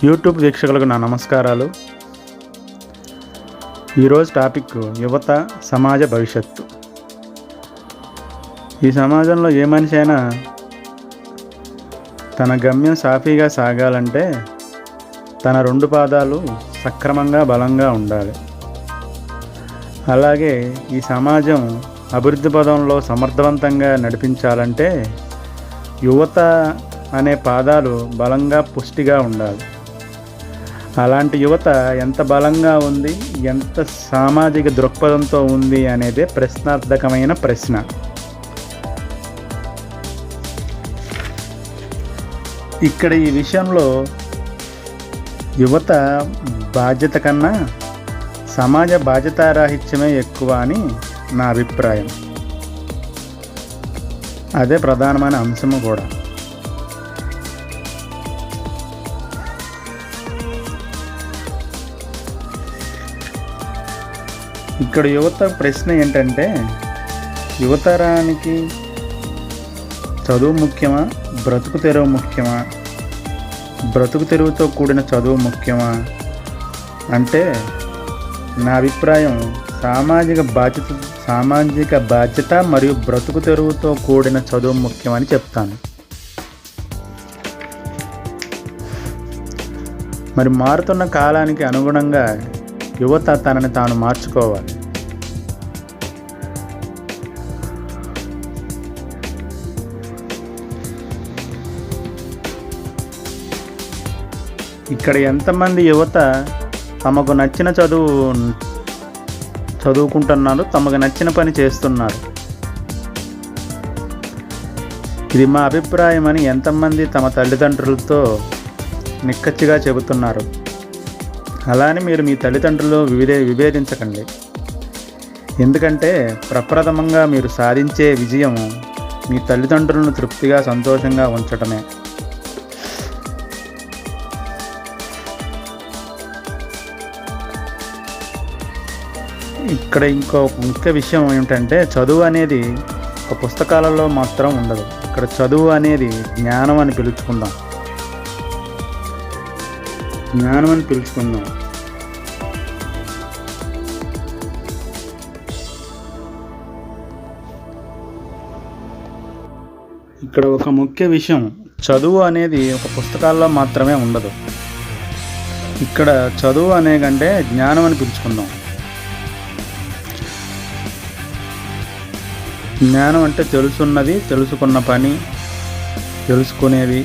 YouTube వీక్షకులకు నా నమస్కారాలు. ఈరోజు టాపిక్ యువత, సమాజ భవిష్యత్తు. ఈ సమాజంలో ఏ మనిషి అయినా తన గమ్యం సాఫీగా సాగాలంటే తన రెండు పాదాలు సక్రమంగా బలంగా ఉండాలి. అలాగే ఈ సమాజం అభివృద్ధి పదంలో సమర్థవంతంగా నడిపించాలంటే యువత అనే పాదాలు బలంగా పుష్టిగా ఉండాలి. అలాంటి యువత ఎంత బలంగా ఉంది, ఎంత సామాజిక దృక్పథంతో ఉంది అనేదే ప్రశ్నార్థకమైన ప్రశ్న. ఇక్కడ ఈ విషయంలో యువత బాధ్యత కన్నా సమాజ బాధ్యతారాహిత్యమే ఎక్కువ అని నా అభిప్రాయం. అదే ప్రధానమైన అంశము కూడా. ఇక్కడ యువత ప్రశ్న ఏంటంటే, యువతరానికి చదువు ముఖ్యమా, బ్రతుకు తెరువు ముఖ్యమా, బ్రతుకు తెరువుతో కూడిన చదువు ముఖ్యమా అంటే నా అభిప్రాయం సామాజిక బాధ్యత మరియు బ్రతుకు తెరువుతో కూడిన చదువు ముఖ్యమని చెప్తాను. మరి మారుతున్న కాలానికి అనుగుణంగా యువత తనని తాను మార్చుకోవాలి. ఇక్కడ ఎంతమంది యువత తమకు నచ్చిన చదువుకుంటున్నారు, తమకు నచ్చిన పని చేస్తున్నారు. ఇది మా అభిప్రాయం అని ఎంతమంది తమ తల్లిదండ్రులతో నిక్కచ్చిగా చెబుతున్నారు. అలానే మీరు మీ తల్లిదండ్రులు విభేదించకండి. ఎందుకంటే ప్రప్రథమంగా మీరు సాధించే విజయం మీ తల్లిదండ్రులను తృప్తిగా సంతోషంగా ఉంచటమే. ఇక్కడ ఇంకో ముఖ్య విషయం ఏమిటంటే, చదువు అనేది ఒక పుస్తకాలలో మాత్రం ఉండదు. ఇక్కడ చదువు అనేది జ్ఞానం అని పిలుచుకుందాం. ఇక్కడ ఒక ముఖ్య విషయం, చదువు అనేది ఒక పుస్తకాల్లో మాత్రమే ఉండదు. ఇక్కడ చదువు అనే కంటే జ్ఞానం అని పిలుచుకుందాం. జ్ఞానం అంటే తెలుసున్నది, తెలుసుకున్న పని, తెలుసుకునేది.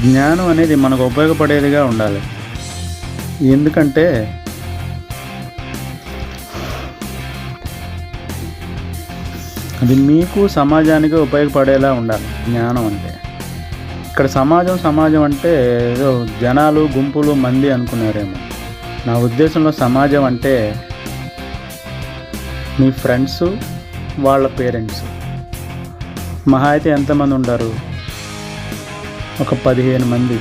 జ్ఞానం అనేది మనకు ఉపయోగపడేదిగా ఉండాలి. ఎందుకంటే అది మీకు సమాజానికి ఉపయోగపడేలా ఉండాలి జ్ఞానం అంటే. ఇక్కడ సమాజం అంటే ఏదో జనాలు, గుంపులు, మంది అనుకున్నారేమో. నా ఉద్దేశంలో సమాజం అంటే మీ ఫ్రెండ్స్, వాళ్ళ పేరెంట్స్. మహా అయితే ఎంతమంది ఉంటారు? ఒక 15 మంది.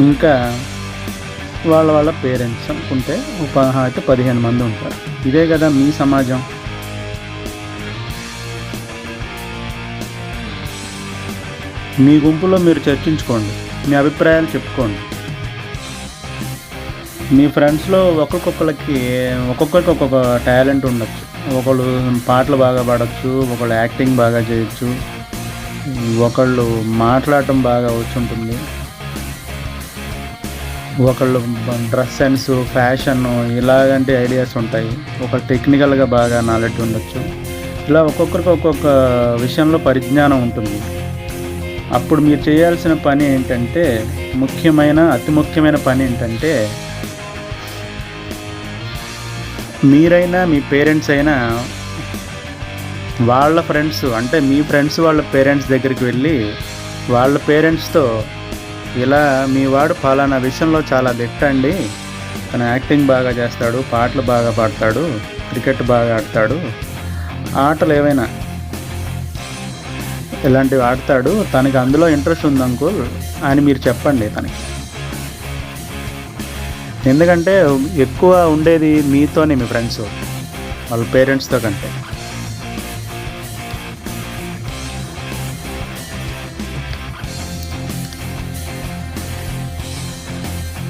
ఇంకా వాళ్ళ పేరెంట్స్ అనుకుంటే మహా అయితే 15 మంది ఉంటారు. ఇదే కదా మీ సమాజం. మీ గుంపులో మీరు చర్చించుకోండి, మీ అభిప్రాయాలు చెప్పుకోండి. మీ ఫ్రెండ్స్లో ఒక్కొక్కరికి ఒక్కొక్క టాలెంట్ ఉండొచ్చు. ఒకళ్ళు పాటలు బాగా పాడచ్చు, ఒకళ్ళు యాక్టింగ్ బాగా చేయొచ్చు, ఒకళ్ళు మాట్లాడటం బాగా వచ్చుంటుంది, ఒకళ్ళు డ్రెస్ సెన్స్, ఫ్యాషన్ ఇలాగంటి ఐడియాస్ ఉంటాయి, ఒక టెక్నికల్గా బాగా నాలెడ్జ్ ఉండొచ్చు. ఇలా ఒక్కొక్కరికి ఒక్కొక్క విషయంలో పరిజ్ఞానం ఉంటుంది. అప్పుడు మీరు చేయాల్సిన పని ఏంటంటే, అతి ముఖ్యమైన పని ఏంటంటే, మీరైనా మీ పేరెంట్స్ అయినా వాళ్ళ ఫ్రెండ్స్ అంటే మీ ఫ్రెండ్స్ వాళ్ళ పేరెంట్స్ దగ్గరికి వెళ్ళి వాళ్ళ పేరెంట్స్తో, ఇలా మీ వాడు ఫలానా విషయంలో చాలా దిట్టండి, తను యాక్టింగ్ బాగా చేస్తాడు, పాటలు బాగా పాడతాడు, క్రికెట్ బాగా ఆడతాడు, ఆటలు ఏవైనా ఇలాంటివి ఆడతాడు, తనకి అందులో ఇంట్రెస్ట్ ఉంది అంకుల్ అని మీరు చెప్పండి తనకి. ఎందుకంటే ఎక్కువ ఉండేది మీతోనే, మీ ఫ్రెండ్స్ వాళ్ళ పేరెంట్స్తో కంటే.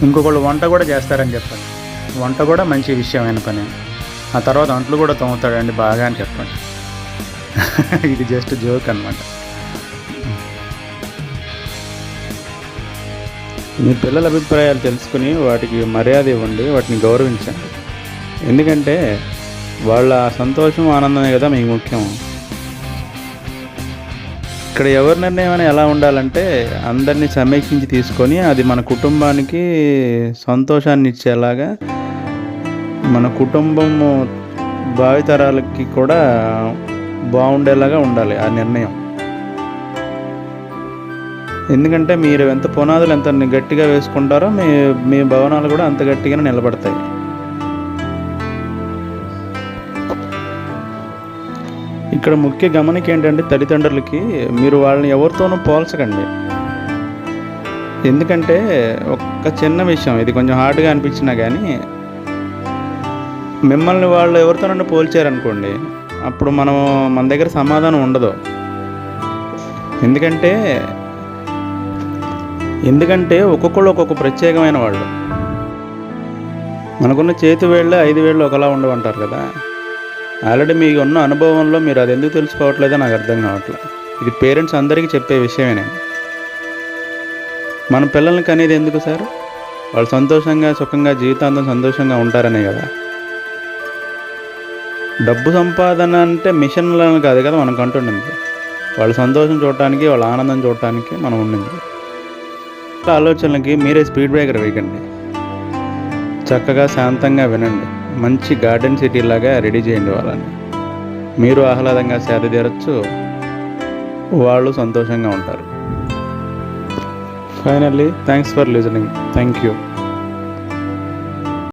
ఇంకొకళ్ళు వంట కూడా చేస్తారని చెప్పండి. వంట కూడా మంచి విషయమైన పని. ఆ తర్వాత అంట్లు కూడా తోముతాడండి బాగా అని చెప్పండి. ఇది జస్ట్ జోక్ అనమాట. మీ పిల్లల అభిప్రాయాలు తెలుసుకుని వాటికి మర్యాద ఇవ్వండి, వాటిని గౌరవించండి. ఎందుకంటే వాళ్ళ సంతోషం ఆనందమే కదా మీకు ముఖ్యం. ఇక్కడ ఎవరి నిర్ణయం అని ఎలా ఉండాలంటే అందరినీ సమీక్షించి తీసుకొని అది మన కుటుంబానికి సంతోషాన్ని ఇచ్చేలాగా, మన కుటుంబము భావితరాలకి కూడా బాగుండేలాగా ఉండాలి ఆ నిర్ణయం. ఎందుకంటే మీరు ఎంత పునాదులు ఎంత గట్టిగా వేసుకుంటారో మీ మీ భవనాలు కూడా అంత గట్టిగానే నిలబడతాయి. ఇక్కడ ముఖ్య గమనిక ఏంటంటే తల్లిదండ్రులకి మీరు వాళ్ళని ఎవరితోనూ పోల్చకండి. ఎందుకంటే ఒక చిన్న విషయం, ఇది కొంచెం హార్డ్గా అనిపించినా కానీ మిమ్మల్ని వాళ్ళు ఎవరితోనన్నా పోల్చారనుకోండి, అప్పుడు మన దగ్గర సమాధానం ఉండదు. ఎందుకంటే ఒక్కొక్కళ్ళు ఒక్కొక్క ప్రత్యేకమైన వాళ్ళు. మనకున్న చేతి వేళ్ళు 5 వేళ్ళు ఒకలా ఉండవంటారు కదా. ఆల్రెడీ మీకు ఉన్న అనుభవంలో మీరు అది ఎందుకు తెలుసుకోవట్లేదో నాకు అర్థం కావట్లేదు. ఇది పేరెంట్స్ అందరికీ చెప్పే విషయమే. మన పిల్లల్ని కనేది ఎందుకు సార్? వాళ్ళు సంతోషంగా సుఖంగా జీవితాంతం సంతోషంగా ఉంటారనే కదా. డబ్బు సంపాదన అంటే మిషన్లను కాదు కదా మనకు అంటుండింది. వాళ్ళ సంతోషం చూడటానికి, వాళ్ళ ఆనందం చూడటానికి మనం ఉండింది. ఆలోచనలకి మీరే స్పీడ్ బ్రేకర్ వేయకండి. చక్కగా శాంతంగా వినండి. మంచి గార్డెన్ సిటీ లాగా రెడీ చేయండి వాళ్ళని. మీరు ఆహ్లాదంగా సేద తీరచ్చు, వాళ్ళు సంతోషంగా ఉంటారు. Finally thanks for listening. Thank you.